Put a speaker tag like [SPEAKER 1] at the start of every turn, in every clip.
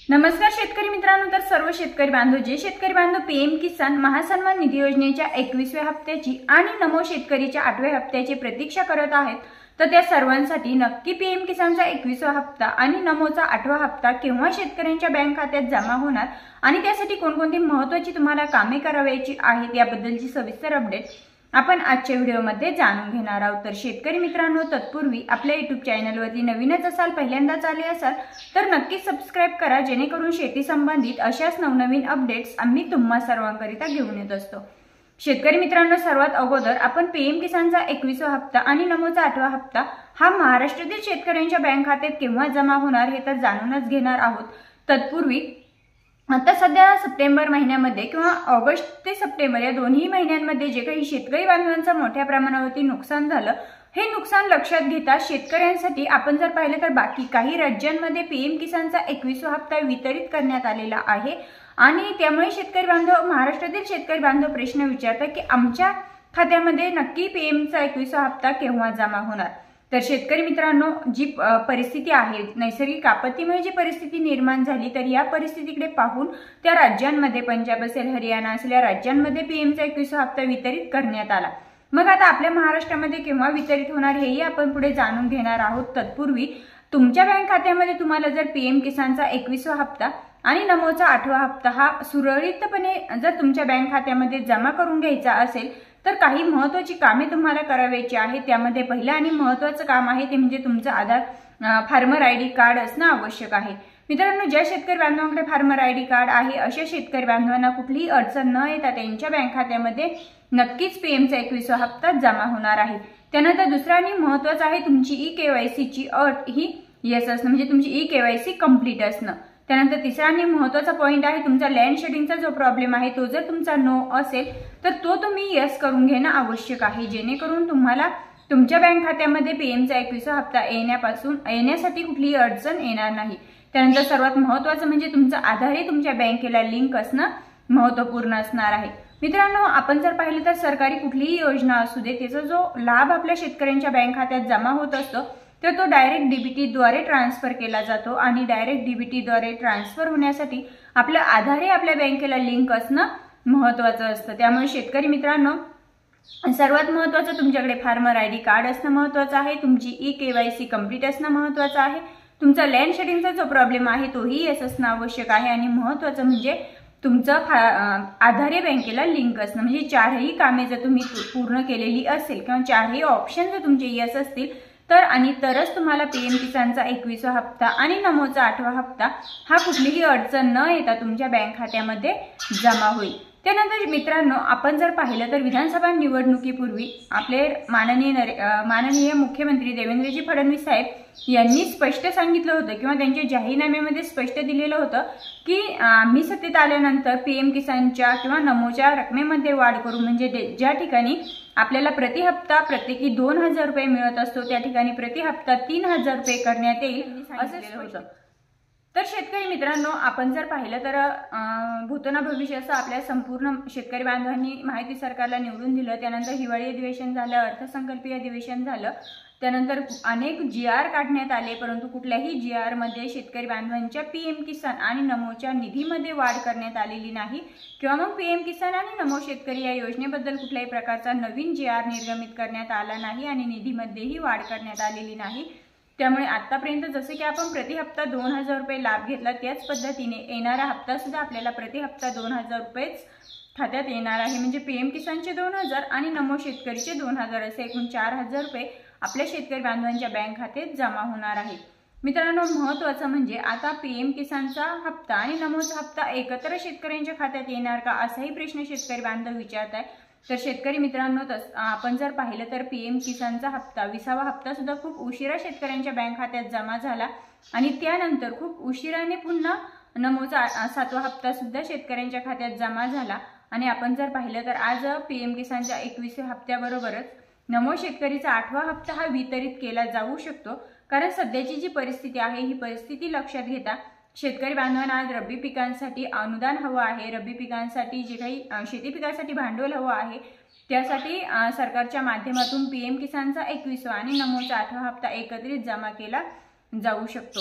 [SPEAKER 1] नमस्कार शेतकरी मित्रांनो, तर सर्व शेतकरी बांधव जे शेतकरी बांधव पीएम किसान महासन्मान निधी योजनेच्या 21व्या हप्त्याची आणि नमो शेतकरीच्या 8व्या हप्त्याची प्रतीक्षा करत आहेत, तर त्या सर्वांसाठी नक्की पीएम किसानचा 21वा हप्ता आणि नमोचा 8वा हप्ता केव्हा शेतकऱ्यांच्या बँक खात्यात जमा होणार आणि त्यासाठी कोणकोणती महत्त्वाची तुम्हाला कामे करायची आहेत याबद्दलची सविस्तर अपडेट आपण आजच्या व्हिडिओमध्ये जाणून घेणार आहोत। तर शेतकरी मित्रांनो, तत्पूर्वी आपल्या YouTube चॅनलवरती नवीनच असाल, पहिल्यांदाच आले असाल तर नक्की सबस्क्राइब करा, जेणेकरून शेती संबंधित अशाच नवनवीन अपडेट्स आम्ही तुम्हा सर्वांकरिता घेऊन येत असतो। शेतकरी मित्रांनो, सर्वात अगोदर आपण पीएम किसानचा 21वा हप्ता आणि नमोचा 8वा हप्ता हा महाराष्ट्रातील शेतकऱ्यांच्या बँक खात्यात केव्हा जमा होणार हे तर जाणूनच घेणार आहोत। तत्पूर्वी आता सध्या सप्टेंबर महिन्यामध्ये किंवा ऑगस्ट ते सप्टेंबर या दोन्ही महिन्यांमध्ये जे काही शेतकरी बांधवांचं मोठ्या प्रमाणावरती नुकसान झालं, हे नुकसान लक्षात घेता शेतकऱ्यांसाठी आपण जर पाहिलं तर बाकी काही राज्यांमध्ये पीएम किसानचा 21वा हप्ता वितरित करण्यात आलेला आहे आणि त्यामुळे शेतकरी बांधव, महाराष्ट्रातील शेतकरी बांधव प्रश्न विचारतात की आमच्या खात्यामध्ये नक्की पीएमचा 21वा हप्ता केव्हा जमा होणार। तर शेतकरी मित्रांनो, जी परिस्थिती आहे, नैसर्गिक आपत्तीमुळे जी परिस्थिती निर्माण झाली, तर या परिस्थितीकडे पाहून त्या राज्यांमध्ये पंजाब असेल, हरियाणा असेल या राज्यांमध्ये पीएमचा 21वा हप्ता वितरित करण्यात आला। मग आता आपल्या महाराष्ट्रामध्ये केव्हा वितरित होणार हेही आपण पुढे जाणून घेणार आहोत। तत्पूर्वी तुमच्या बँक खात्यामध्ये तुम्हाला जर पीएम किसानचा 21वा हप्ता आणि नमोचा 8वा हप्ता हा सुरळीतपणे जर तुमच्या बँक खात्यामध्ये जमा करून घ्यायचा असेल तर काही महत्त्वाची कामे तुम्हाला करायची आहेत। त्यामध्ये पहिलं आणि महत्त्वाचं काम आहे ते म्हणजे तुमचं आधार फार्मर आयडी कार्ड असणं आवश्यक आहे। मित्रांनो, ज्या शेतकरी बांधवांकडे फार्मर आयडी कार्ड आहे अशा शेतकरी बांधवांना कुठलीही अडचण न येता त्यांच्या बँक खात्यामध्ये नक्कीच पीएमचा 21वा हप्ता जमा होणार आहे। त्यानंतर दुसरं आणि महत्त्वाचं आहे तुमची ई-केवायसी ची अट ही येस असणं, म्हणजे तुमची ई-केवायसी कंप्लीट असणं। त्यानंतर तिसरा आणि महत्त्वाचा पॉइंट आहे तुमचा लँड शेडिंगचा जो प्रॉब्लेम आहे तो जर तुमचा नो असेल तर तो तुम्ही येस करून घेणं आवश्यक आहे, जेणेकरून तुम्हाला तुमच्या बँक खात्यामध्ये पीएमचा 21वा हप्ता येण्यासाठी कुठलीही अडचण येणार नाही। त्यानंतर सर्वात महत्त्वाचं म्हणजे तुमचं आधारही तुमच्या बँकेला लिंक असणं महत्त्वपूर्ण असणार आहे। मित्रांनो, आपण जर पाहिलं तर सरकारी कुठलीही योजना असू दे त्याचा जो लाभ आपल्या शेतकऱ्यांच्या बँक खात्यात जमा होत असतो तर तो डायरेक्ट डीबीटी द्वारे ट्रान्सफर केला जातो आणि डायरेक्ट डीबीटी द्वारे ट्रान्सफर होण्यासाठी आपलं आधारही आपल्या बँकेला लिंक असणं महत्त्वाचं असतं। त्यामुळे शेतकरी मित्रांनो, सर्वात महत्त्वाचं तुमच्याकडे फार्मर आयडी कार्ड असणं महत्त्वाचं आहे, तुमची ई-केवायसी कंप्लीट असणं महत्त्वाचं आहे, तुमचा लँड शेडिंगचा जो प्रॉब्लेम आहे तोही येस असणं आवश्यक आहे आणि महत्त्वाचं म्हणजे तुमचं आधार बँकेला लिंक असणं। म्हणजे चारही कामे जर तुम्ही पूर्ण केलेली असेल किंवा चारही ऑप्शन जर तुमचे येस असतील तरच तुम्हाला पीएम किसानचा 21वा हप्ता आणि नमोचा 8वा हप्ता हा कुठलीही अडचण न येता तुमच्या बँक खात्यामध्ये जमा होईल। त्यानंतर मित्रांनो, आपण जर पाहिलं तर विधानसभा निवडणुकीपूर्वी आपले माननीय मुख्यमंत्री देवेंद्रजी फडणवीस साहेब यांनी स्पष्ट सांगितलं होतं किंवा त्यांच्या जाहीरनाम्यामध्ये स्पष्ट दिलेलं होतं की आम्ही सत्तेत आल्यानंतर पीएम किसानच्या किंवा नमोच्या रकमेमध्ये वाढ करू, म्हणजे ज्या ठिकाणी आपल्याला प्रति हप्ता प्रत्येकी 2000 रुपये मिळत असतो त्या ठिकाणी प्रति हप्ता 3000 रुपये करण्यात येईल असं होतं। तर शेतकरी मित्रांनो, आपण जर पाहिलं तर भूतना भविष्य असं आपल्या संपूर्ण शेतकरी बांधवांनी माहिती सरकारला निवडून दिलं। त्यानंतर हिवाळी अधिवेशन झालं, अर्थसंकल्पीय अधिवेशन झालं, त्यानंतर अनेक GR काढण्यात आले, परंतु कुठल्याही GR मध्ये शेतकरी बांधवांच्या पीएम किसान आणि नमोच्या निधीमध्ये वाढ करण्यात आलेली नाही किंवा मग पीएम किसान आणि नमो शेतकरी या योजनेबद्दल कुठल्याही प्रकारचा नवीन GR निर्गमित करण्यात आला नाही आणि निधीमध्येही वाढ करण्यात आलेली नाही। त्यामुळे आतापर्यंत जसे की आपण प्रति हप्ता 2000 रुपये लाभ घेतला त्याच पद्धतीने येणारा हप्ता सुद्धा आपल्याला प्रति हप्ता 2000 रुपयेच खात्यात येणार आहे। म्हणजे पीएम किसानचे 2000 आणि नमो शेतकरीचे 2000 असे एकूण 4000 रुपये आपल्या शेतकरी बांधवांच्या बँक खात्यात जमा होणार आहे। मित्रांनो, महत्त्वाचं म्हणजे आता पीएम किसानचा हप्ता आणि नमोचा हप्ता एकत्र शेतकऱ्यांच्या खात्यात येणार का असाही प्रश्न शेतकरी बांधव विचारताय। तर शेतकरी मित्रांनो, आपण जर पाहिलं तर पीएम किसानचा हप्ता 20वा हप्ता सुद्धा खूप उशिरा शेतकऱ्यांच्या बँक खात्यात जमा झाला आणि त्यानंतर खूप उशिराने पुन्हा नमोचा 7वा हप्ता सुद्धा शेतकऱ्यांच्या खात्यात जमा झाला आणि आपण जर पाहिलं तर आज पीएम किसानच्या 21व्या हप्त्याबरोबरच नमो शेतकरीचा 8वा हप्ता हा वितरित केला जाऊ शकतो, कारण सध्याची जी परिस्थिती आहे ही परिस्थिती लक्षात घेता शेतकरी बांधवांना आज रब्बी पिकांसाठी अनुदान हवं आहे, रब्बी पिकांसाठी जे काही शेती पिकांसाठी भांडवल हवं आहे त्यासाठी सरकारच्या माध्यमातून पीएम किसानचा 21वा आणि नमोचा 8वा हप्ता एकत्रित जमा केला जाऊ शकतो।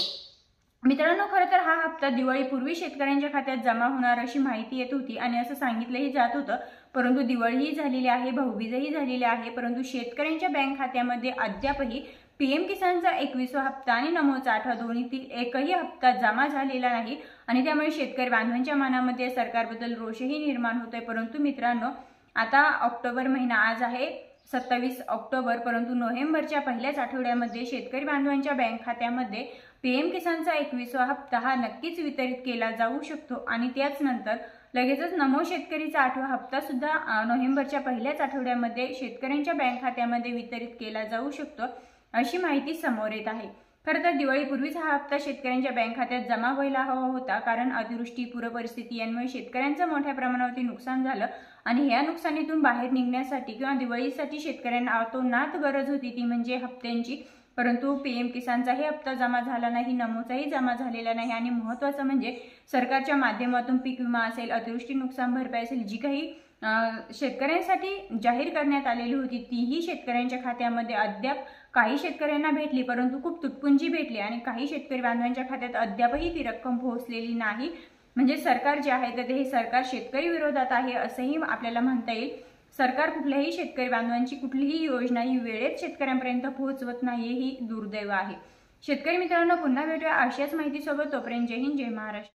[SPEAKER 1] मित्रांनो, खरं तर हा हप्ता दिवाळीपूर्वी शेतकऱ्यांच्या खात्यात जमा होणार अशी माहिती येत होती आणि असं सांगितलंही जात होतं, परंतु दिवाळीही झालेली आहे, भाऊबीजही झालेली आहे, परंतु शेतकऱ्यांच्या बँक खात्यामध्ये अद्यापही पीएम किसानचा 21वा हप्ता आणि नमोचा 8वा दोन्हीतील एकही हप्ता जमा झालेला नाही आणि त्यामुळे शेतकरी बांधवांच्या मनामध्ये सरकारबद्दल रोषही निर्माण होतोय। परंतु मित्रांनो, आता ऑक्टोबर महिना आज आहे 27 ऑक्टोबर, परंतु नोव्हेंबरच्या पहिल्याच आठवड्यामध्ये शेतकरी बांधवांच्या बँक खात्यामध्ये पीएम किसानचा 21वा हप्ता हा नक्कीच वितरित केला जाऊ शकतो आणि त्याच नंतर लगेचच नमो शेतकरीचा 8वा हप्ता सुद्धा नोव्हेंबरच्या पहिल्याच आठवड्यामध्ये शेतकऱ्यांच्या बँक खात्यामध्ये वितरित केला जाऊ शकतो अशी माहिती समोर येत आहे। खरं तर दिवाळीपूर्वीच हा हप्ता शेतकऱ्यांच्या बँक खात्यात जमा व्हायला हवा होता, कारण अतिवृष्टी, पूर परिस्थिती यांमुळे शेतकऱ्यांचं मोठ्या प्रमाणावरती नुकसान झालं आणि या नुकसानीतून बाहेर निघण्यासाठी किंवा दिवाळीसाठी शेतकऱ्यांना अतोनात गरज होती ती म्हणजे हप्त्यांची। परंतु पीएम किसानचाही हप्ता जमा झाला नाही, नमोचाही जमा झालेला नाही आणि महत्त्वाचं म्हणजे सरकारच्या माध्यमातून पीक विमा असेल, अतिवृष्टी नुकसान भरपाई असेल, जी काही शेतकऱ्यांसाठी जाहीर करण्यात आलेली होती तीही शेतकऱ्यांच्या खात्यामध्ये अद्याप काही शेतकऱ्यांना भेटली, परंतु खूप तुटपुंजी भेटली आणि काही शेतकरी बांधवांच्या खात्यात अद्यापही ती रक्कम पोहोचलेली नाही। म्हणजे सरकार जे आहे तर हे सरकार शेतकरी विरोधात आहे असंही आपल्याला म्हणता येईल। सरकार कुठल्याही शेतकरी बांधवांची कुठलीही योजना ही वेळेत शेतकऱ्यांपर्यंत पोहोचवत नाही, ही दुर्दैव आहे। शेतकरी मित्रांनो, पुन्हा भेटूया अशाच माहितीसोबत, तोपर्यंत जय हिंद, जय महाराष्ट्र।